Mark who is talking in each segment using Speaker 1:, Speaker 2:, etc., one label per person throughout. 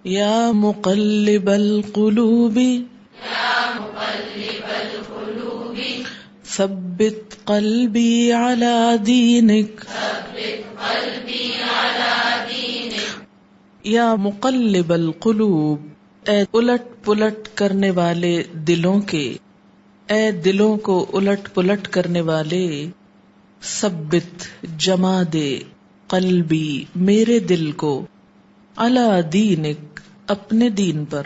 Speaker 1: یا مقلب القلوب ثبت قلبی علی دینک یا مقلب القلوب، اے الٹ پلٹ کرنے والے دلوں کے، اے دلوں کو الٹ پلٹ کرنے والے، ثبت جما دے، قلبی میرے دل کو، علی دینک اپنے دین پر۔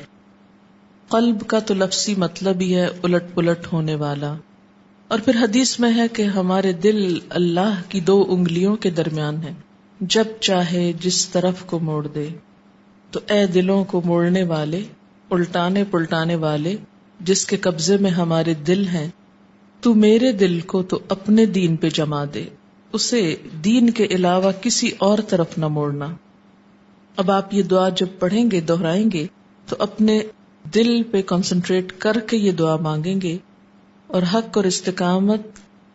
Speaker 1: قلب کا تو لفظی مطلب ہی ہے الٹ پلٹ ہونے والا، اور پھر حدیث میں ہے کہ ہمارے دل اللہ کی 2 انگلیوں کے درمیان ہے، جب چاہے جس طرف کو موڑ دے۔ تو اے دلوں کو موڑنے والے، الٹانے پلٹانے والے، جس کے قبضے میں ہمارے دل ہیں، تو میرے دل کو تو اپنے دین پہ جما دے، اسے دین کے علاوہ کسی اور طرف نہ موڑنا۔ اب آپ یہ دعا جب پڑھیں گے، دہرائیں گے، تو اپنے دل پہ کنسنٹریٹ کر کے یہ دعا مانگیں گے اور حق اور استقامت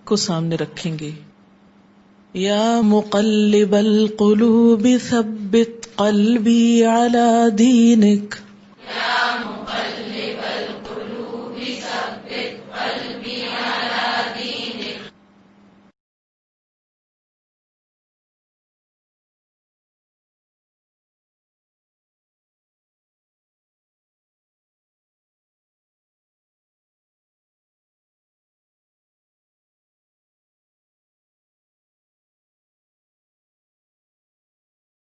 Speaker 1: کو سامنے رکھیں گے۔ یا مقلب القلوب ثبت قلبی علی دینک، یا